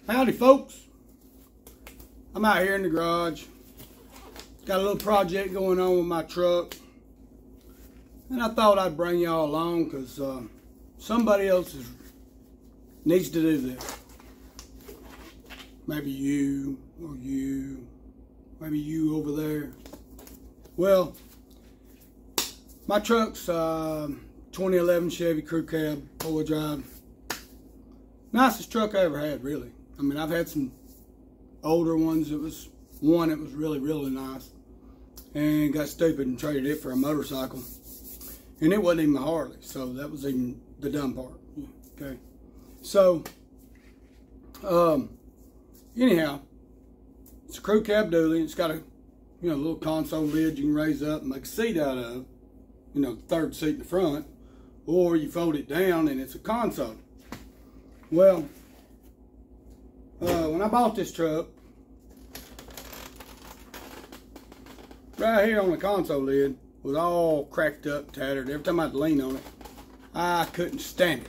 Howdy folks, I'm out here in the garage. Got a little project going on with my truck, and I thought I'd bring y'all along because somebody else needs to do this. Maybe you, or you, maybe you over there. Well, my truck's 2011 Chevy crew cab, 4-wheel drive. Nicest truck I ever had, really. I mean, I've had some older ones. It was one that was really, really nice, and got stupid and traded it for a motorcycle. And it wasn't even my Harley, so that was even the dumb part. Okay, so anyhow, it's a crew cab dually. It's got a little console lid you can raise up and make a seat out of. Third seat in the front, or you fold it down and it's a console. Well, when I bought this truck, right here on the console lid was all cracked up, tattered. Every time I'd lean on it, I couldn't stand it.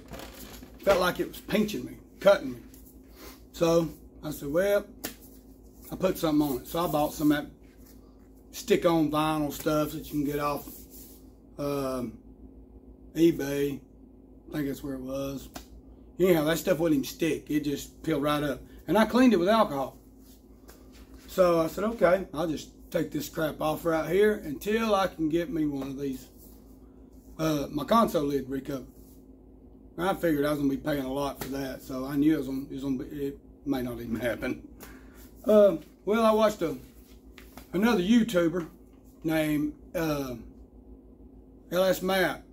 Felt like it was pinching me, cutting me. So I said, well, I put something on it. So I bought some of that stick-on vinyl stuff that you can get off eBay. I think that's where it was. Anyhow, that stuff wouldn't even stick. It just peeled right up. And I cleaned it with alcohol. So I said, okay, I'll just take this crap off right here until I can get me one of these, my console lid recovered. I figured I was going to be paying a lot for that, so I knew it may not even happen. Well, I watched another YouTuber named LS Matt,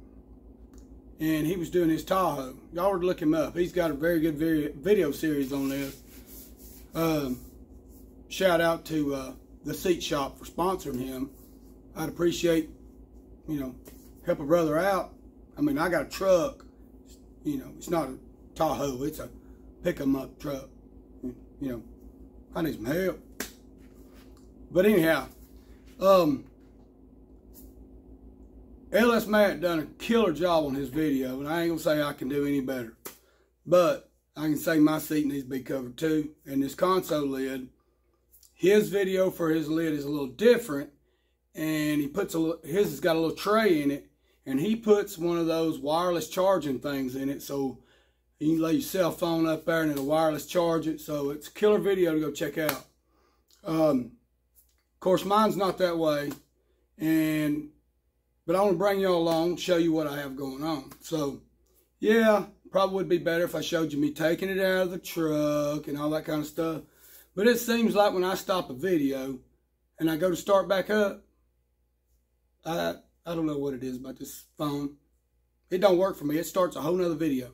and he was doing his Tahoe. Y'all would look him up. He's got a very good video series on this. Shout out to the Seat Shop for sponsoring him. I'd appreciate, help a brother out. I mean, I got a truck. It's not a Tahoe. It's a pick-em-up truck. I need some help. But anyhow, LS Matt done a killer job on his video, and I ain't gonna say I can do any better. But I can say my seat needs to be covered too. And this console lid, his video for his lid is a little different, and he puts his has got a little tray in it, and he puts one of those wireless charging things in it, so you can lay your cell phone up there and it'll wireless charge it. So it's a killer video to go check out. Of course, mine's not that way, but I want to bring y'all along, show you what I have going on. So, yeah, probably would be better if I showed you me taking it out of the truck and all that kind of stuff. But it seems like when I stop a video and I go to start back up, I don't know what it is about this phone. It don't work for me. It starts a whole nother video.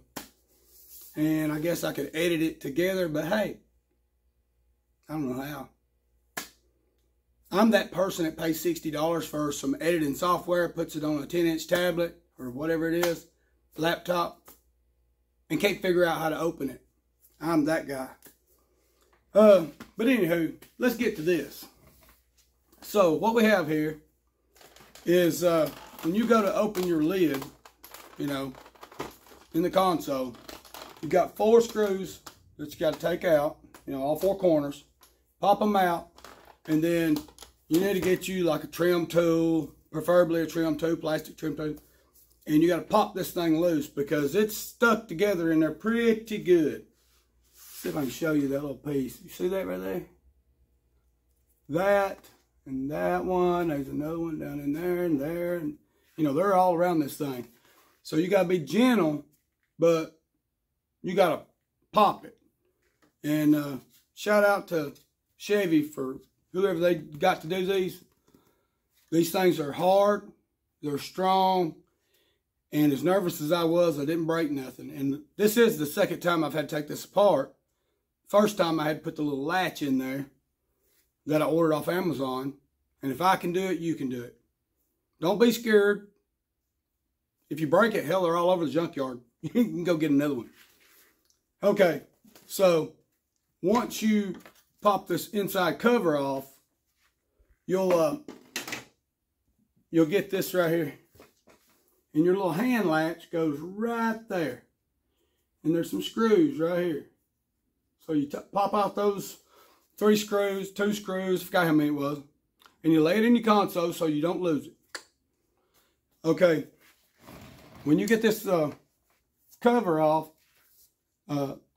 And I guess I could edit it together, but hey, I don't know how. I'm that person that pays $60 for some editing software, puts it on a 10-inch tablet or whatever it is, laptop, and can't figure out how to open it. I'm that guy. But anywho, let's get to this. So what we have here is when you go to open your lid, in the console, you've got 4 screws that you got to take out, all 4 corners, pop them out, and then you need to get you like a trim tool, preferably a trim tool, plastic trim tool, and you got to pop this thing loose because it's stuck together in there pretty good. See if I can show you that little piece. You see that right there? That and that one. There's another one down in there and there, and they're all around this thing. So you got to be gentle, but you got to pop it. And shout out to Chevy for whoever they got to do these. These things are hard, they're strong, and as nervous as I was, I didn't break nothing. And this is the second time I've had to take this apart. First time I had to put the little latch in there that I ordered off Amazon. And if I can do it, you can do it. Don't be scared. If you break it, hell, they're all over the junkyard. You can go get another one. Okay, so once you pop this inside cover off, you'll get this right here, and your little hand latch goes right there, and there's some screws right here. So you pop out those 3 screws, 2 screws, I forgot how many it was. And you lay it in your console so you don't lose it. Okay. When you get this cover off,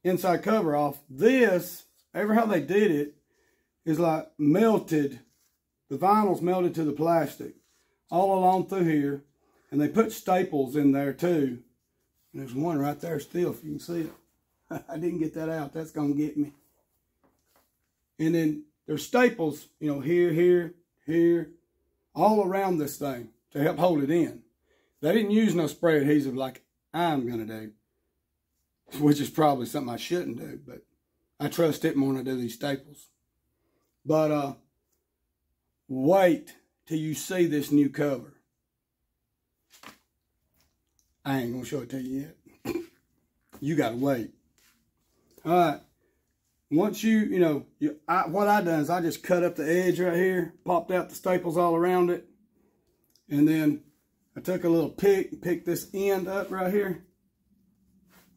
inside cover off, this, ever how they did it, is like melted. The vinyl's melted to the plastic all along through here. And they put staples in there too. And there's one right there still, if you can see it. I didn't get that out. That's going to get me. And then there's staples, you know, here, all around this thing to help hold it in. They didn't use no spray adhesive like I'm going to do, which is probably something I shouldn't do, but I trust it more when I do these staples. But wait till you see this new cover. I ain't going to show it to you yet. You got to wait. All right. Once you know, what I done is I just cut up the edge right here, popped out the staples all around it, and then I took a little pick and picked this end up right here.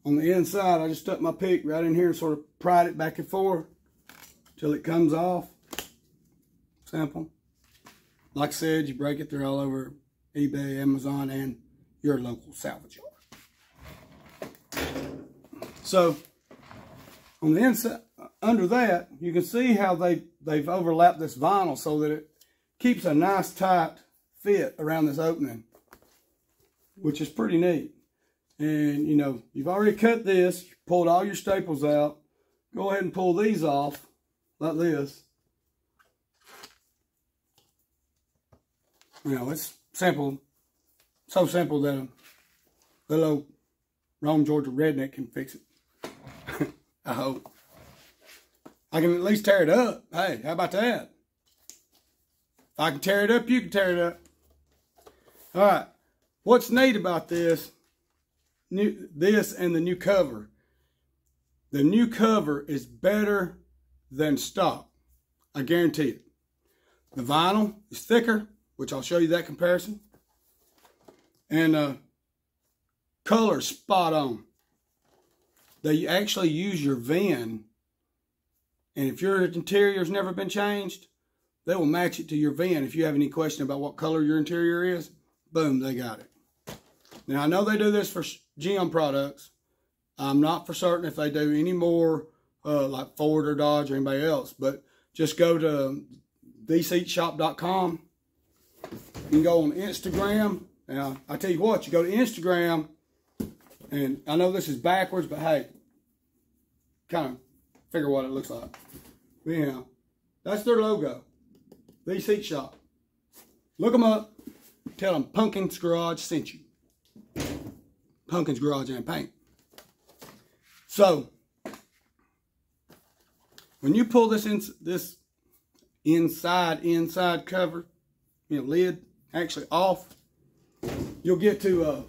On the inside, I just stuck my pick right in here and sort of pried it back and forth till it comes off. Simple. Like I said, you break it, they're all over eBay, Amazon, and your local salvage yard. So, on the inside, under that, you can see how they've overlapped this vinyl so that it keeps a nice tight fit around this opening, which is pretty neat. And, you know, you've already cut this, pulled all your staples out. Go ahead and pull these off like this. You know, it's simple. So simple that a little old Rome, Georgia redneck can fix it. I hope. I can at least tear it up. Hey, how about that? If I can tear it up, you can tear it up. All right. What's neat about this and the new cover? The new cover is better than stock. I guarantee it. The vinyl is thicker, which I'll show you that comparison. And color spot on. They actually use your VIN. And if your interior's never been changed, they will match it to your VIN. If you have any question about what color your interior is, boom, they got it. Now, I know they do this for GM products. I'm not for certain if they do any more like Ford or Dodge or anybody else. But just go to theseatshop.com. You can go on Instagram. Now, I tell you what, you go to Instagram, and I know this is backwards, but hey, kind of figure what it looks like. But anyhow, that's their logo. The Seat Shop. Look them up. Tell them Punkin'S Garage sent you. Punkin'S Garage and Paint. So, when you pull this inside cover, you know, lid actually off, you'll get to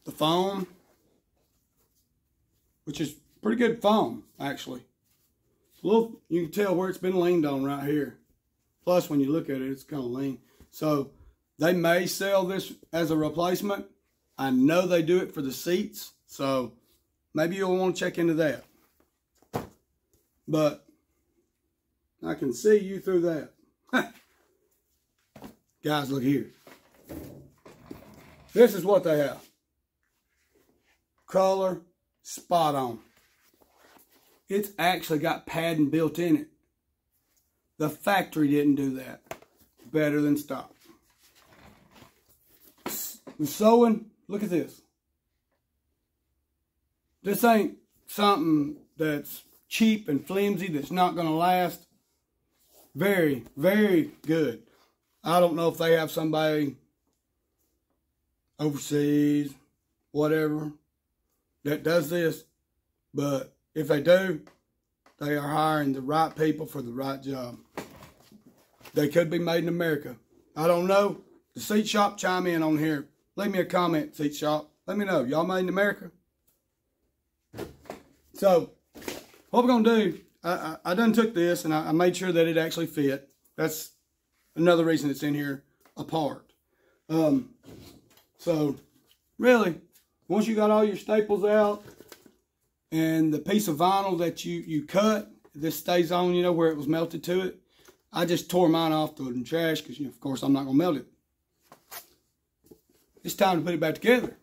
the foam, which is pretty good foam, actually. A little, you can tell where it's been leaned on right here. Plus, when you look at it, it's kind of lean. So, they may sell this as a replacement. I know they do it for the seats, so maybe you'll want to check into that. But I can see you through that. Guys, look here. This is what they have. Color, spot on. It's actually got padding built in it. The factory didn't do that. Better than stock. The sewing, look at this. This ain't something that's cheap and flimsy that's not going to last. Very, very good. I don't know if they have somebody overseas, whatever, that does this. But if they do, they are hiring the right people for the right job. They could be made in America. I don't know. The Seat Shop, chime in on here. Leave me a comment, Seat Shop. Let me know. Y'all made in America? So, what we're going to do, I done took this and I made sure that it actually fit. That's another reason it's in here apart. So, really, once you got all your staples out, and the piece of vinyl that you cut, this stays on, you know, where it was melted to it. I just tore mine off, threw it in the trash, because, you know, of course, I'm not going to melt it. It's time to put it back together.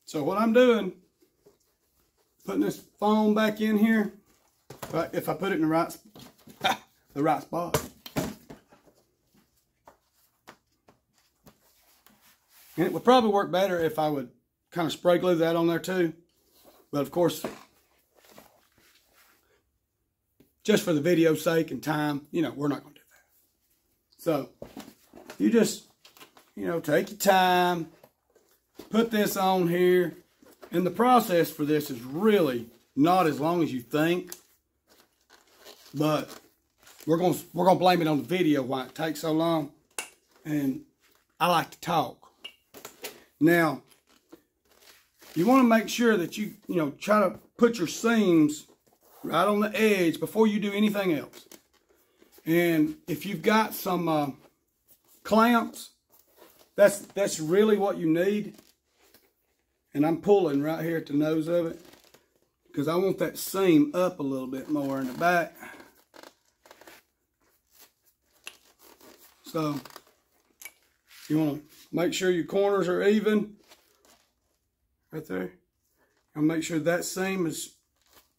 So what I'm doing, putting this foam back in here, if I put it in the right spot. And it would probably work better if I would kind of spray glue that on there too. But of course, just for the video's sake and time, you know, we're not going to do that. So, you just, you know, take your time, put this on here. And the process for this is really not as long as you think. But we're gonna blame it on the video why it takes so long. And I like to talk. Now, you want to make sure that you know, try to put your seams right on the edge before you do anything else. And if you've got some clamps, that's really what you need. And I'm pulling right here at the nose of it, because I want that seam up a little bit more in the back. So, you want to make sure your corners are even. Right there. And make sure that seam is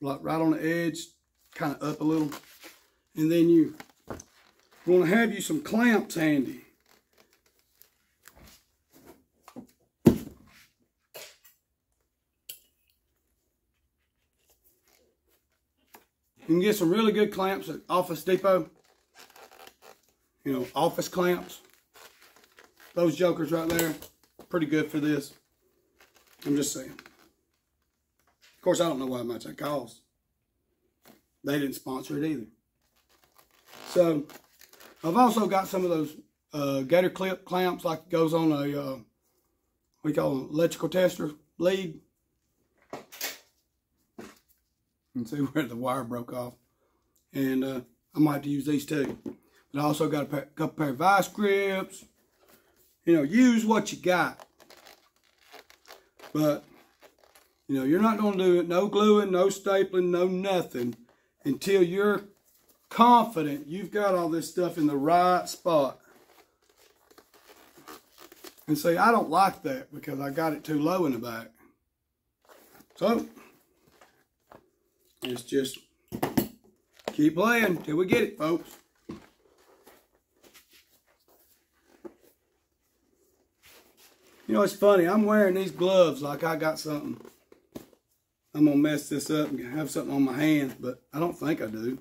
like right on the edge, kind of up a little. And then you want to have you some clamps handy. You can get some really good clamps at Office Depot. You know, office clamps. Those jokers right there, pretty good for this. I'm just saying. Of course, I don't know how much that costs. They didn't sponsor it either. So, I've also got some of those gator clip clamps, like it goes on a, what we call an electrical tester lead. You can see where the wire broke off. And I might have to use these too. But I also got a couple pair of vice grips. You know, use what you got. But, you know, you're not going to do it, no gluing, no stapling, no nothing, until you're confident you've got all this stuff in the right spot. And see, I don't like that because I got it too low in the back. So, let's just keep playing till we get it, folks. You know, it's funny. I'm wearing these gloves like I got something. I'm going to mess this up and have something on my hands, but I don't think I do.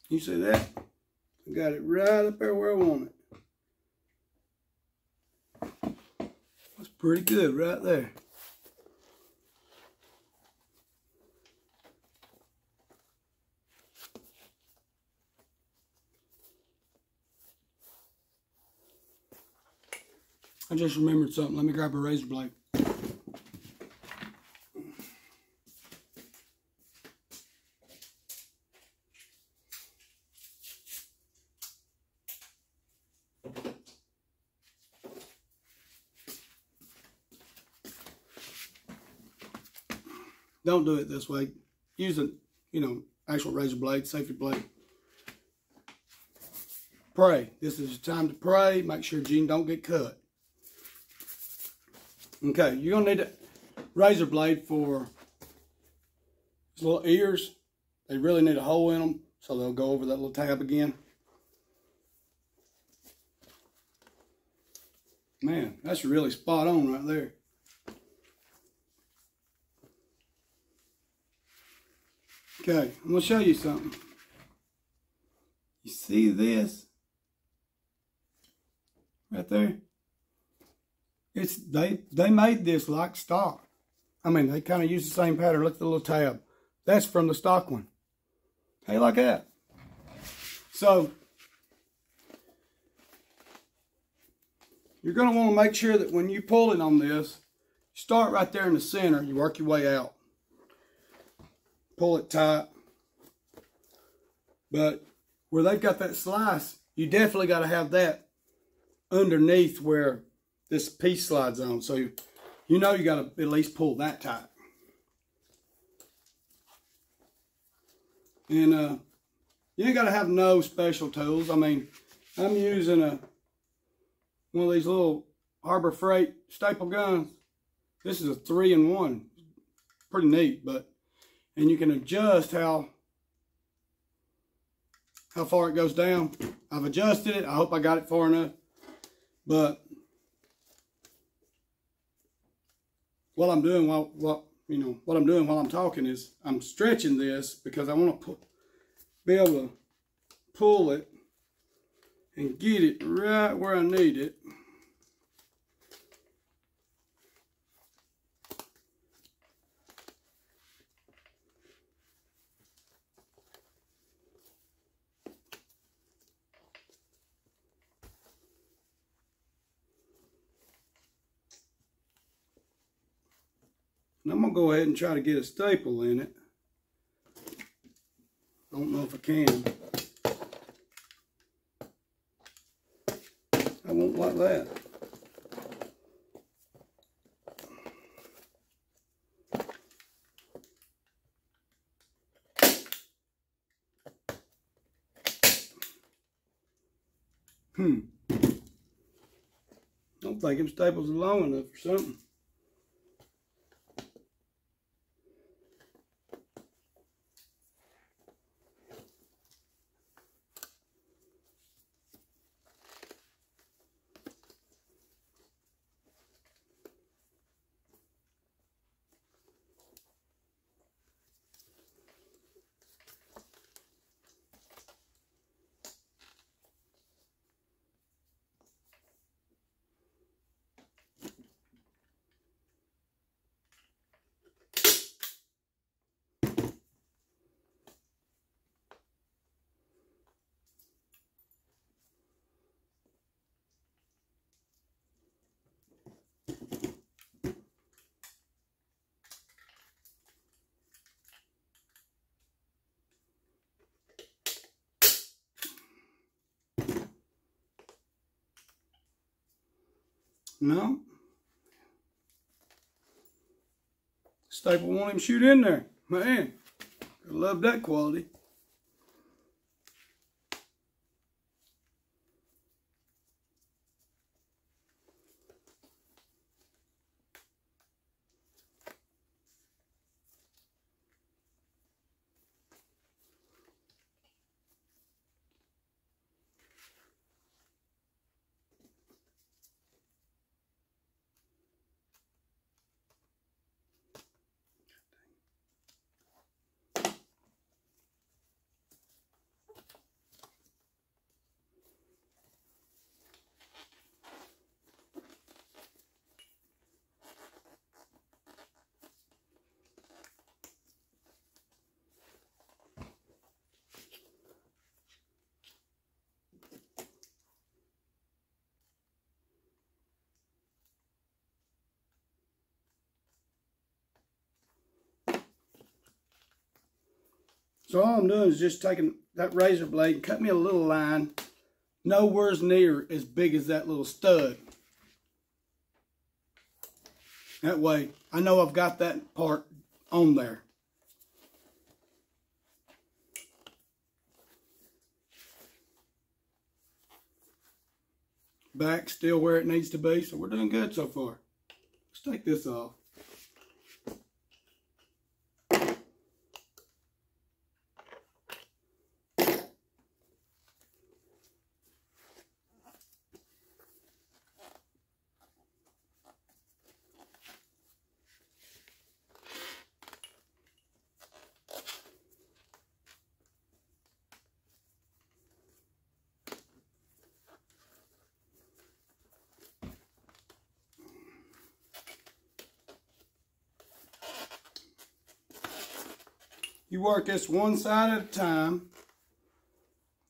You see that? I got it right up there where I want it. That's pretty good right there. I just remembered something. Let me grab a razor blade. Don't do it this way. Use a, actual razor blade, safety blade. Pray. This is the time to pray. Make sure Gene don't get cut. Okay, you're going to need a razor blade for these little ears. They really need a hole in them, so they'll go over that little tab again. Man, that's really spot on right there. Okay, I'm going to show you something. You see this? Right there? It's they made this like stock. I mean, they kind of use the same pattern. Look at the little tab. That's from the stock one. How you like that? So you're going to want to make sure that when you pull it on this, you start right there in the center. You work your way out. Pull it tight. But where they've got that slice, you definitely got to have that underneath where this piece slides on. So you know you got to at least pull that tight. And you ain't got to have no special tools. I mean, I'm using one of these little Harbor Freight staple guns. This is a 3-in-1. Pretty neat, and you can adjust how far it goes down. I've adjusted it. I hope I got it far enough. But what I'm doing while I'm talking is I'm stretching this because I want to be able to pull it and get it right where I need it. And I'm going to go ahead and try to get a staple in it. I don't know if I can. I won't like that. Don't think them staples are long enough or something. No. Staple won't even shoot in there. Man, I love that quality. So all I'm doing is just taking that razor blade and cut me a little line, nowhere near as big as that little stud. That way, I know I've got that part on there. Back still where it needs to be, so we're doing good so far. Let's take this off. You work this one side at a time.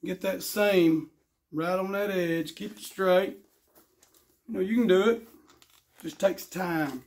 Get that seam right on that edge. Keep it straight. You know, you can do it. Just takes time.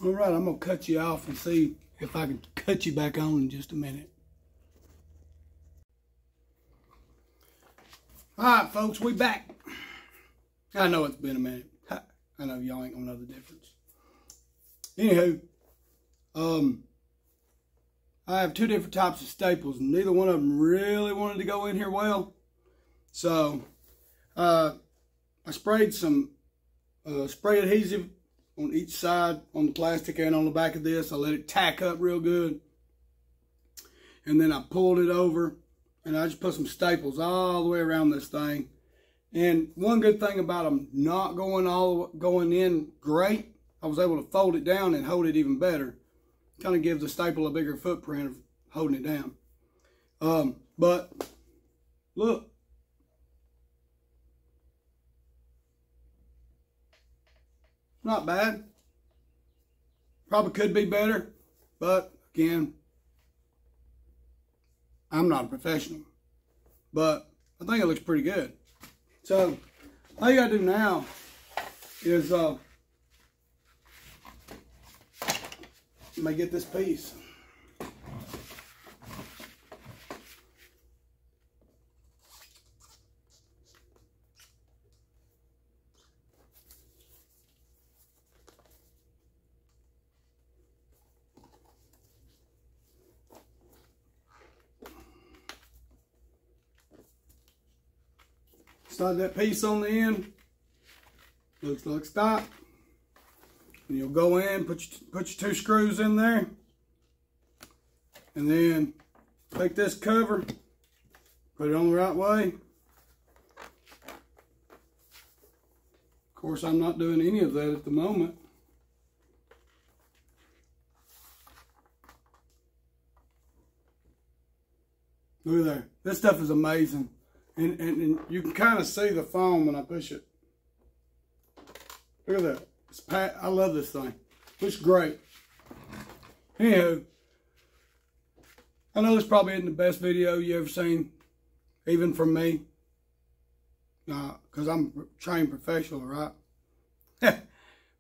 All right, I'm going to cut you off and see if I can cut you back on in just a minute. All right, folks, we back. I know it's been a minute. I know y'all ain't going to know the difference. Anywho, I have two different types of staples, and neither one of them really wanted to go in here well. So, I sprayed some spray adhesive on each side, on the plastic and on the back of this. I let it tack up real good. And then I pulled it over and I just put some staples all the way around this thing. And one good thing about them not going in great, I was able to fold it down and hold it even better. Kind of gives the staple a bigger footprint of holding it down. But look. Not bad. Probably could be better, but again, I'm not a professional. But I think it looks pretty good. So all you gotta do now is let me get this piece. Slide that piece on the end. Looks like stop. And you'll go in, put your two screws in there. And then take this cover, put it on the right way. Of course, I'm not doing any of that at the moment. Look at there. This stuff is amazing. And you can kind of see the foam when I push it. Look at that. It's I love this thing. Looks great. Anywho, I know this probably isn't the best video you ever seen, even from me. Because I'm a trained professional, right?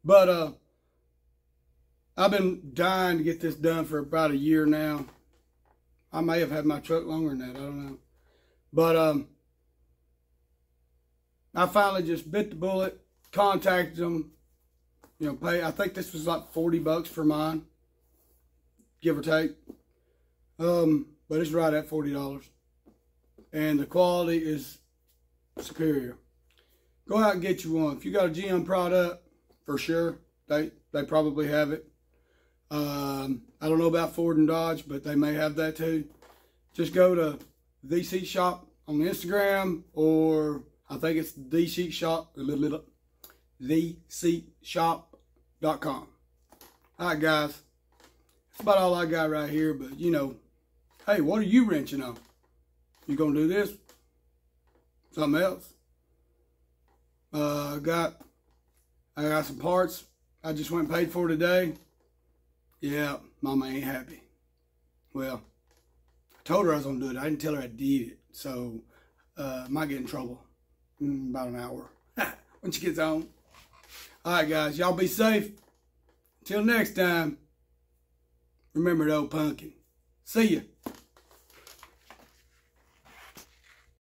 But I've been dying to get this done for about a year now. I may have had my truck longer than that. I don't know. But I finally just bit the bullet, contacted them, you know, pay. I think this was like $40 for mine, give or take. But it's right at $40. And the quality is superior. Go out and get you one. If you got a GM product, for sure, they probably have it. I don't know about Ford and Dodge, but they may have that too. Just go to The Seat Shop on Instagram, or I think it's The Seat Shop, theseatshop.com. All right, guys. That's about all I got right here, but you know, hey, what are you wrenching on? You gonna do this? Something else? I got some parts I just went and paid for today. Yeah, Mama ain't happy. Well, I told her I was gonna do it. I didn't tell her I did it, so I might get in trouble in about an hour when she gets home. All right, guys, y'all be safe. Until next time, remember the old pumpkin. See ya.